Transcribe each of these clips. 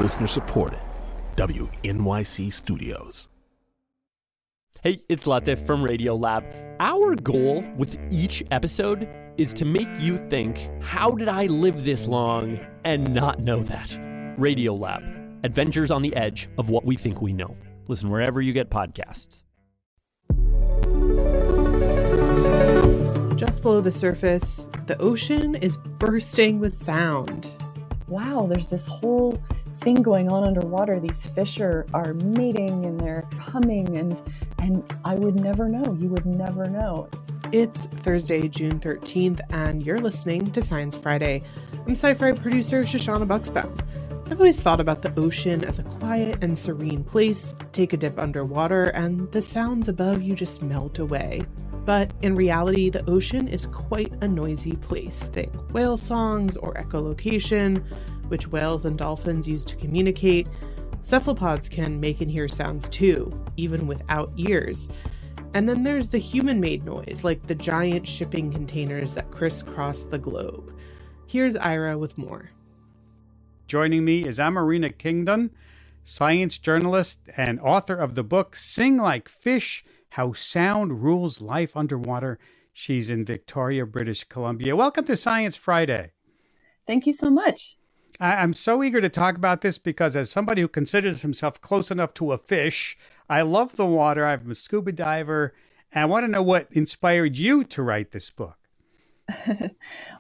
Listener supported. WNYC Studios. Hey, it's Latif from Radiolab. Our goal with each episode is to make you think, how did I live this long and not know that? Radiolab, adventures on the edge of what we think we know. Listen wherever you get podcasts. Just below the surface, the ocean is bursting with sound. Wow, there's this whole thing going on underwater. These fish are mating and they're humming and I would never know. You would never know. It's Thursday, June 13th, and you're listening to Science Friday. I'm sci-fi producer Shoshana Bucksbaum. I've always thought about the ocean as a quiet and serene place. Take a dip underwater and the sounds above you just melt away. But in reality, the ocean is quite a noisy place. Think whale songs or echolocation, which whales and dolphins use to communicate. Cephalopods can make and hear sounds too, even without ears. And then there's the human-made noise, like the giant shipping containers that crisscross the globe. Here's Ira with more. Joining me is Amarina Kingdon, science journalist and author of the book Sing Like Fish, How Sound Rules Life Underwater. She's in Victoria, British Columbia. Welcome to Science Friday. Thank you so much. I'm so eager to talk about this because as somebody who considers himself close enough to a fish, I love the water. I'm a scuba diver, and I want to know what inspired you to write this book.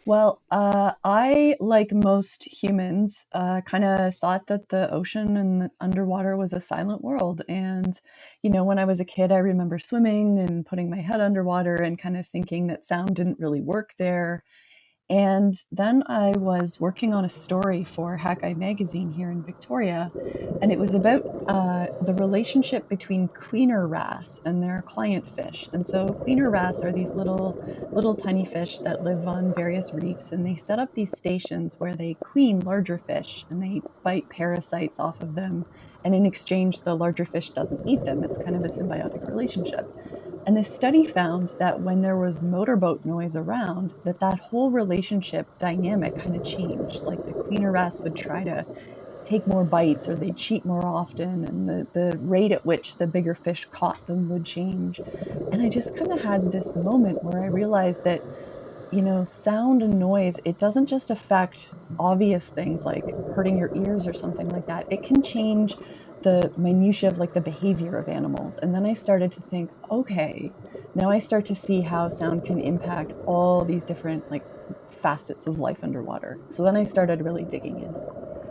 Well, I, like most humans, kind of thought that the ocean and the underwater was a silent world. And, you know, when I was a kid, I remember swimming and putting my head underwater and kind of thinking that sound didn't really work there. And then I was working on a story for Hackeye magazine here in Victoria, and it was about the relationship between cleaner wrasse and their client fish. And so cleaner wrasse are these little tiny fish that live on various reefs, and they set up these stations where they clean larger fish and they bite parasites off of them. And in exchange, the larger fish doesn't eat them. It's kind of a symbiotic relationship. And this study found that when there was motorboat noise around, that whole relationship dynamic kind of changed. Like the cleaner wrasse would try to take more bites or they'd cheat more often, and the rate at which the bigger fish caught them would change. And I just kind of had this moment where I realized that, you know, sound and noise, it doesn't just affect obvious things like hurting your ears or something like that. It can change the minutiae of like the behavior of animals. And then I started to think, okay, now I start to see how sound can impact all these different like facets of life underwater. So then I started really digging in.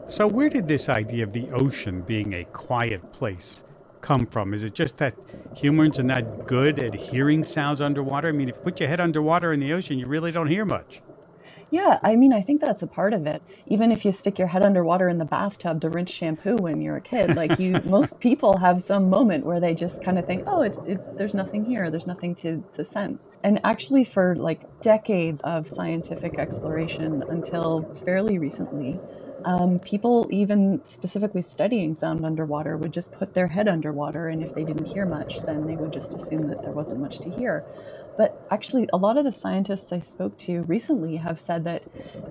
So where did this idea of the ocean being a quiet place come from? Is it just that humans are not good at hearing sounds underwater? I mean, if you put your head underwater in the ocean, you really don't hear much. Yeah, I mean, I think that's a part of it. Even if you stick your head underwater in the bathtub to rinse shampoo when you're a kid, like most people have some moment where they just kind of think, oh, there's nothing here. There's nothing to sense. And actually for like decades of scientific exploration until fairly recently, people even specifically studying sound underwater would just put their head underwater. And if they didn't hear much, then they would just assume that there wasn't much to hear. But actually, a lot of the scientists I spoke to recently have said that,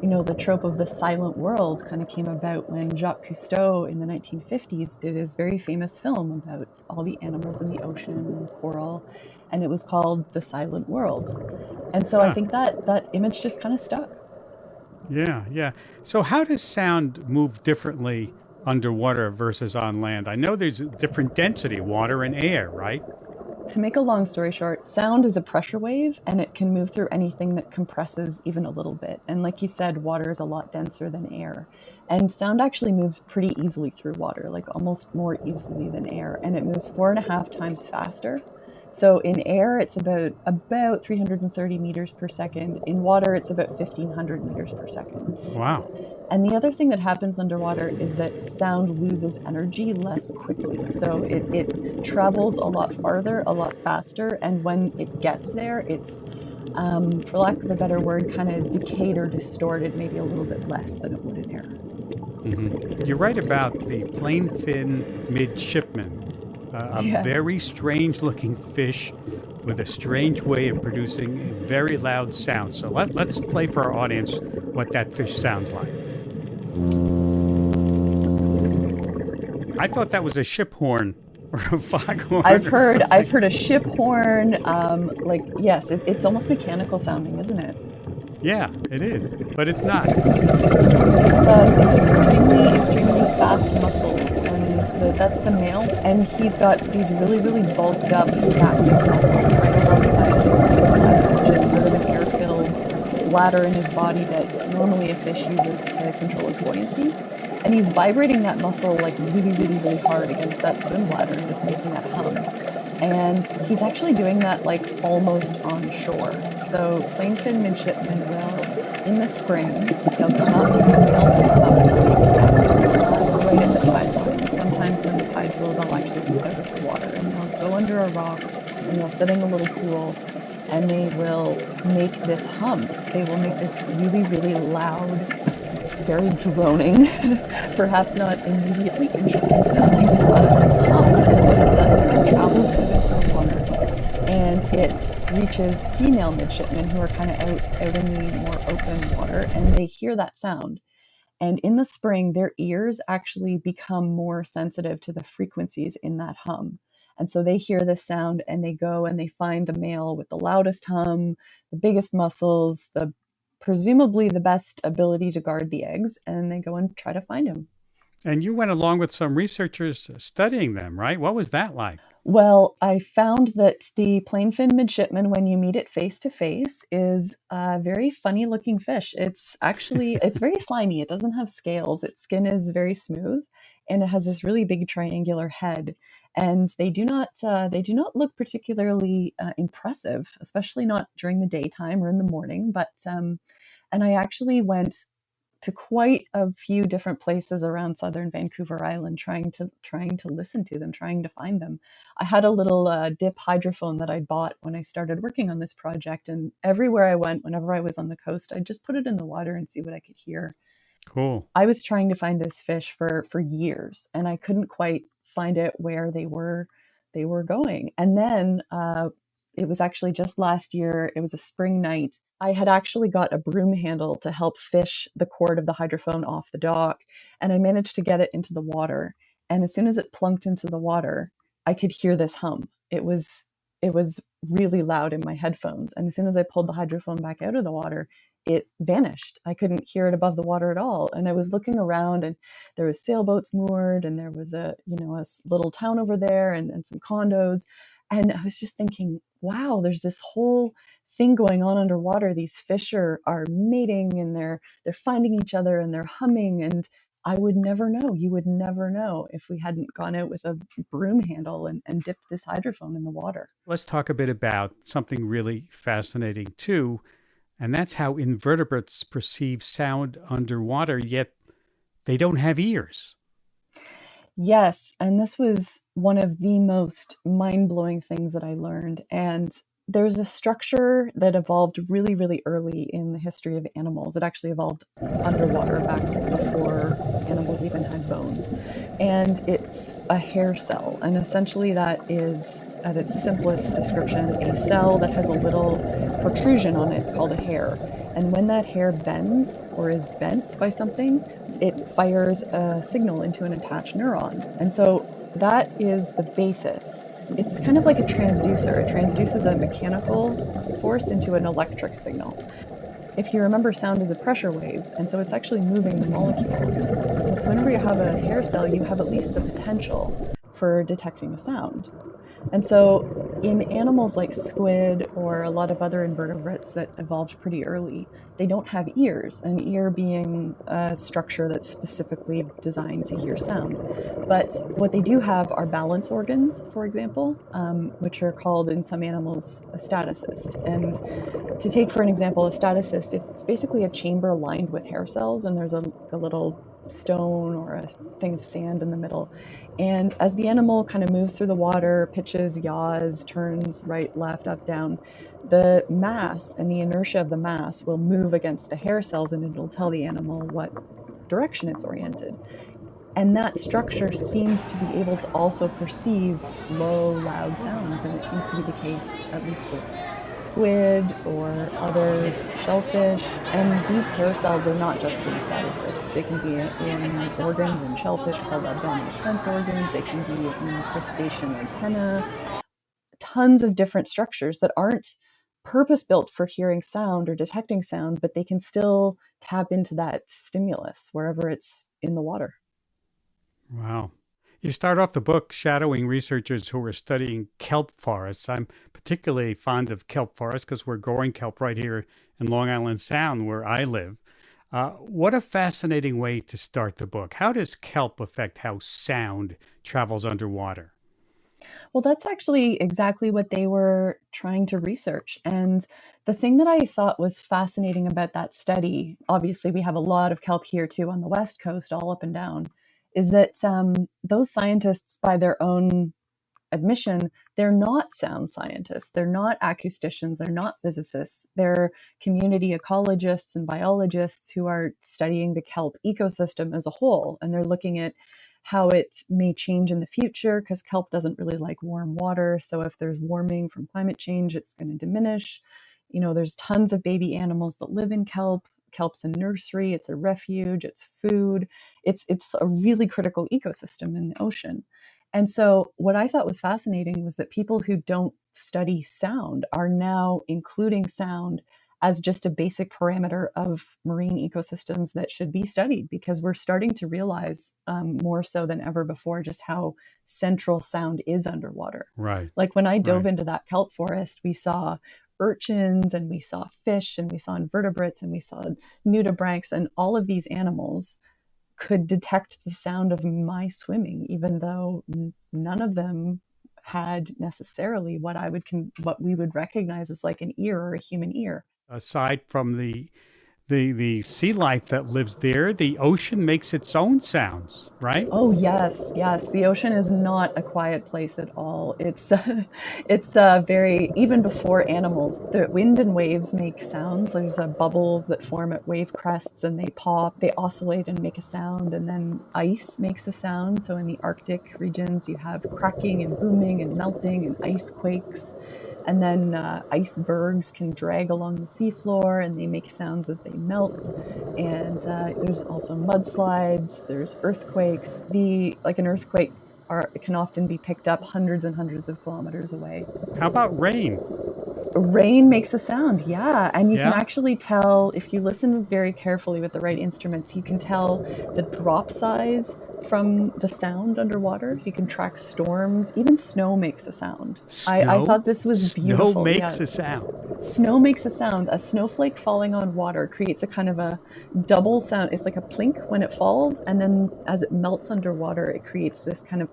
you know, the trope of the silent world kind of came about when Jacques Cousteau in the 1950s did his very famous film about all the animals in the ocean and coral, and it was called The Silent World. And so I think that image just kind of stuck. Yeah. So how does sound move differently underwater versus on land? I know there's a different density, water and air, right? To make a long story short, sound is a pressure wave and it can move through anything that compresses even a little bit. And like you said, water is a lot denser than air. And sound actually moves pretty easily through water, like almost more easily than air. And it moves 4.5 times faster. So in air, it's about 330 meters per second. In water, it's about 1,500 meters per second. Wow. And the other thing that happens underwater is that sound loses energy less quickly. So it travels a lot farther, a lot faster. And when it gets there, it's, for lack of a better word, kind of decayed or distorted maybe a little bit less than it would in air. Mm-hmm. You write about the plain fin midshipman, a very strange looking fish with a strange way of producing a very loud sound. So let's play for our audience what that fish sounds like. I thought that was a ship horn or a foghorn. I've heard a ship horn. Yes, it's almost mechanical sounding, isn't it? Yeah, it is, but it's not. It's extremely fast muscles, and that's the male. And he's got these really bulked up, massive muscles right alongside his swim bladder, which is sort of an air-filled bladder in his body that normally a fish uses to control its buoyancy. And he's vibrating that muscle like really hard against that swim bladder and just making that hum. And he's actually doing that like almost on shore. So plainfin midshipmen will, in the spring, they'll come up, the males will come up right at the tide line. Sometimes when the tide's low, they'll actually go out of the water and they'll go under a rock and they'll sit in a little pool and they will make this hum. They will make this really loud, very droning, perhaps not immediately interesting sounding to us. And what it does is it travels out into the water and it reaches female midshipmen who are kind of out in the more open water, and they hear that sound. And in the spring, their ears actually become more sensitive to the frequencies in that hum. And so they hear this sound and they go and they find the male with the loudest hum, the biggest muscles, presumably the best ability to guard the eggs, and they go and try to find him. And you went along with some researchers studying them, right? What was that like? Well, I found that the plainfin midshipman, when you meet it face to face, is a very funny looking fish. It's very slimy. It doesn't have scales. Its skin is very smooth and it has this really big triangular head. And they do not look particularly impressive, especially not during the daytime or in the morning. But and I actually went to quite a few different places around southern Vancouver Island, trying to listen to them, trying to find them. I had a little dip hydrophone that I bought when I started working on this project, and everywhere I went, whenever I was on the coast, I'd just put it in the water and see what I could hear. Cool. I was trying to find this fish for years, and I couldn't quite find it where they were going. And then it was actually just last year. It was a spring night. I had actually got a broom handle to help fish the cord of the hydrophone off the dock, and I managed to get it into the water. And as soon as it plunked into the water, I could hear this hum. It was really loud in my headphones. And as soon as I pulled the hydrophone back out of the water, it vanished. I couldn't hear it above the water at all. And I was looking around, and there was sailboats moored, and there was a little town over there, and some condos. And I was just thinking, wow, there's this whole thing going on underwater. These fish are mating, and they're finding each other, and they're humming. And I would never know. You would never know if we hadn't gone out with a broom handle and dipped this hydrophone in the water. Let's talk a bit about something really fascinating too, and that's how invertebrates perceive sound underwater, yet they don't have ears. Yes, and this was one of the most mind-blowing things that I learned. And there's a structure that evolved really early in the history of animals. It actually evolved underwater back before animals even had bones. And it's a hair cell. And essentially that is, at its simplest description, a cell that has a little protrusion on it called a hair. And when that hair bends or is bent by something, it fires a signal into an attached neuron. And so that is the basis. It's kind of like a transducer. It transduces a mechanical force into an electric signal. If you remember, sound is a pressure wave, and so it's actually moving the molecules. So whenever you have a hair cell, you have at least the potential for detecting a sound. And so in animals like squid or a lot of other invertebrates that evolved pretty early, they don't have ears, an ear being a structure that's specifically designed to hear sound. But what they do have are balance organs, for example, which are called in some animals a statocyst. And to take for an example, a statocyst, it's basically a chamber lined with hair cells, and there's a little stone or a thing of sand in the middle. And as the animal kind of moves through the water, pitches, yaws, turns right, left, up, down, the mass and the inertia of the mass will move against the hair cells, and it'll tell the animal what direction it's oriented. And that structure seems to be able to also perceive low, loud sounds, and it seems to be the case, at least with squid or other shellfish. And these hair cells are not just in statocysts. They can be in organs in shellfish called abdominal sense organs. They can be in crustacean antennae. Tons of different structures that aren't purpose-built for hearing sound or detecting sound, but they can still tap into that stimulus wherever it's in the water. Wow. You start off the book shadowing researchers who are studying kelp forests. I'm particularly fond of kelp forests because we're growing kelp right here in Long Island Sound where I live. What a fascinating way to start the book. How does kelp affect how sound travels underwater? Well, that's actually exactly what they were trying to research. And the thing that I thought was fascinating about that study, obviously we have a lot of kelp here too on the West Coast, all up and down, is that those scientists, by their own admission, they're not sound scientists. They're not acousticians. They're not physicists. They're community ecologists and biologists who are studying the kelp ecosystem as a whole. And they're looking at how it may change in the future because kelp doesn't really like warm water. So if there's warming from climate change, it's going to diminish. You know, there's tons of baby animals that live in kelp. Kelp's a nursery. It's a refuge. It's food. It's a really critical ecosystem in the ocean. And so what I thought was fascinating was that people who don't study sound are now including sound as just a basic parameter of marine ecosystems that should be studied, because we're starting to realize more so than ever before just how central sound is underwater. Right. Like when I dove into that kelp forest, we saw urchins and we saw fish and we saw invertebrates and we saw nudibranchs, and all of these animals could detect the sound of my swimming, even though none of them had necessarily what we would recognize as like an ear or a human ear. Aside from the sea life that lives there, the ocean makes its own sounds, right? Oh yes. The ocean is not a quiet place at all. It's very, even before animals, the wind and waves make sounds. There's bubbles that form at wave crests and they pop, they oscillate and make a sound, and then ice makes a sound. So in the Arctic regions, you have cracking and booming and melting and ice quakes. And then icebergs can drag along the seafloor and they make sounds as they melt. And there's also mudslides, there's earthquakes. An earthquake can often be picked up hundreds and hundreds of kilometers away. How about rain? Rain makes a sound, yeah. And you can actually tell, if you listen very carefully with the right instruments, you can tell the drop size from the sound underwater. You can track storms. Even snow makes a sound. I thought this was beautiful. Snow makes a sound. Snow makes a sound. A snowflake falling on water creates a kind of a double sound. It's like a plink when it falls, and then as it melts underwater, it creates this kind of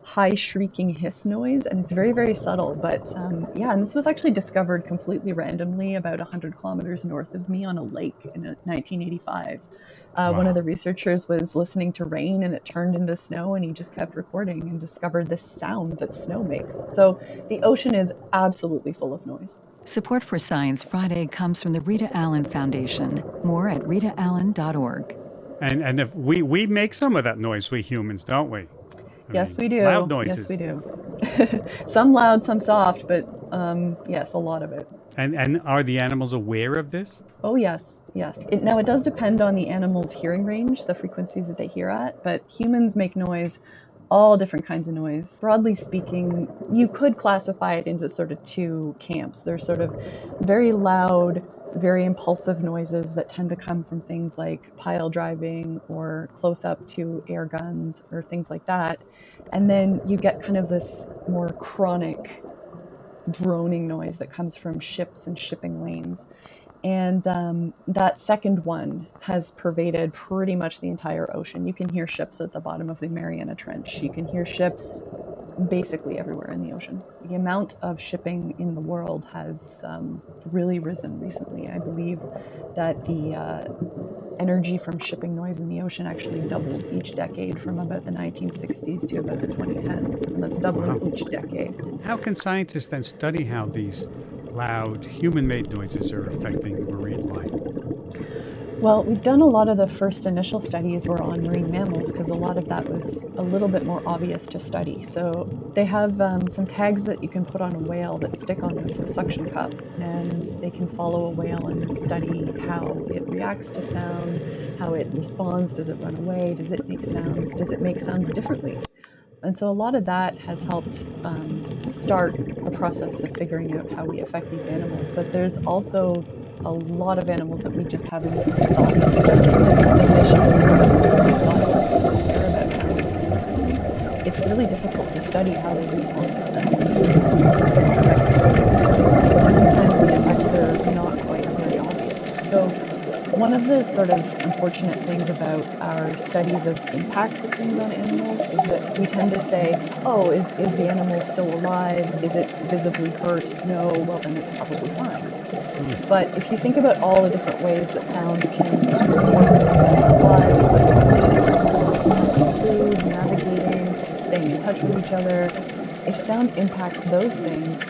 high shrieking hiss noise, and it's very, very subtle. But and this was actually discovered completely randomly about 100 kilometers north of me on a lake in 1985. One of the researchers was listening to rain and it turned into snow, and he just kept recording and discovered this sound that snow makes. So the ocean is absolutely full of noise. Support for Science Friday comes from the Rita Allen Foundation. More at ritaallen.org. And if we make some of that noise, we humans, don't we? Yes, we do. Loud noises. Yes, we do. Some loud, some soft, but yes, a lot of it. And are the animals aware of this? Oh, yes. Now, it does depend on the animal's hearing range, the frequencies that they hear at, but humans make noise, all different kinds of noise. Broadly speaking, you could classify it into sort of two camps. There's sort of very loud, very impulsive noises that tend to come from things like pile driving or close up to air guns or things like that. And then you get kind of this more chronic droning noise that comes from ships and shipping lanes. And that second one has pervaded pretty much the entire ocean. You can hear ships at the bottom of the Mariana Trench. You can hear ships basically everywhere in the ocean. The amount of shipping in the world has really risen recently. I believe that the energy from shipping noise in the ocean actually doubled each decade from about the 1960s to about the 2010s. And that's doubling each decade. How can scientists then study how these loud human-made noises are affecting marine life? Well, we've done a lot of the first initial studies were on marine mammals because a lot of that was a little bit more obvious to study. So they have some tags that you can put on a whale that stick on with a suction cup, and they can follow a whale and study how it reacts to sound, how it responds, does it run away, does it make sounds differently? And so a lot of that has helped start the process of figuring out how we affect these animals. But there's also a lot of animals that we just haven't even thought to study. The fish and the birds that we thought about care about sound recently. It's really difficult to study how they respond to sound. Because sometimes the effects are not quite very obvious. So one of the sort of unfortunate things about our studies of impacts of things on animals is that we tend to say, oh, is the animal still alive? Is it visibly hurt? No, well then it's probably fine. But if you think about all the different ways that sound can work in these animals' lives, whether it's food, navigating, staying in touch with each other, if sound impacts those things,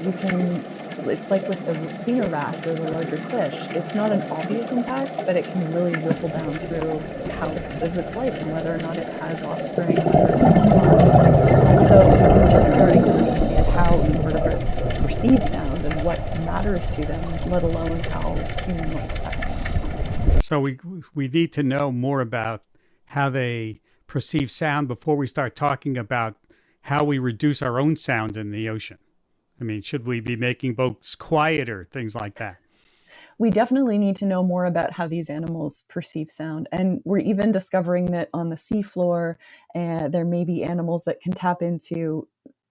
it's like with the cleaner wrasse or the larger fish. It's not an obvious impact, but it can really ripple down through how it lives its life and whether or not it has offspring, whether it's environment. So we're just starting to understand how invertebrates perceive sound and what matters to them, let alone how human noise affects them. So we need to know more about how they perceive sound before we start talking about how we reduce our own sound in the ocean. I mean, should we be making boats quieter, things like that? We definitely need to know more about how these animals perceive sound. And we're even discovering that on the seafloor, there may be animals that can tap into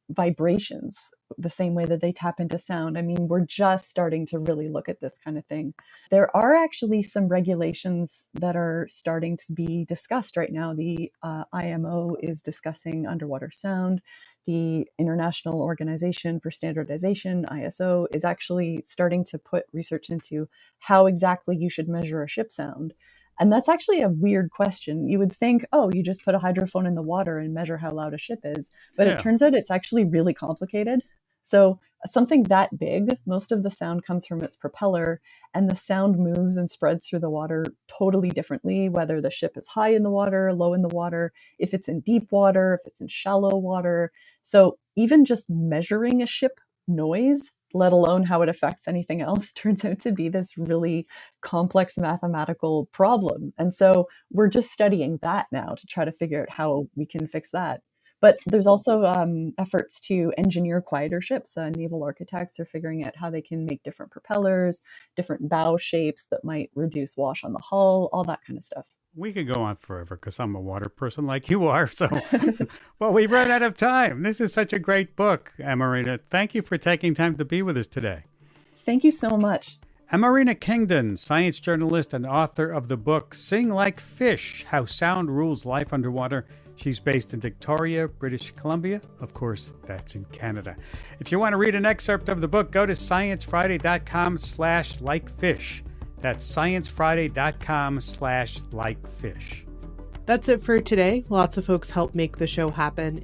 vibrations the same way that they tap into sound. I mean, we're just starting to really look at this kind of thing. There are actually some regulations that are starting to be discussed right now. The IMO is discussing underwater sound. The International Organization for Standardization, ISO, is actually starting to put research into how exactly you should measure a ship sound. And that's actually a weird question. You would think, oh, you just put a hydrophone in the water and measure how loud a ship is. But It turns out it's actually really complicated. So something that big, most of the sound comes from its propeller, and the sound moves and spreads through the water totally differently, whether the ship is high in the water, low in the water, if it's in deep water, if it's in shallow water. So even just measuring a ship noise, let alone how it affects anything else, turns out to be this really complex mathematical problem. And so we're just studying that now to try to figure out how we can fix that. But there's also efforts to engineer quieter ships. Naval architects are figuring out how they can make different propellers, different bow shapes that might reduce wash on the hull, all that kind of stuff. We could go on forever because I'm a water person like you are. So, well, we've run out of time. This is such a great book, Amarina. Thank you for taking time to be with us today. Thank you so much. Amarina Kingdon, science journalist and author of the book Sing Like Fish, How Sound Rules Life Underwater. She's based in Victoria, British Columbia. Of course, that's in Canada. If you want to read an excerpt of the book, go to sciencefriday.com/likefish. That's sciencefriday.com/likefish. That's it for today. Lots of folks helped make the show happen.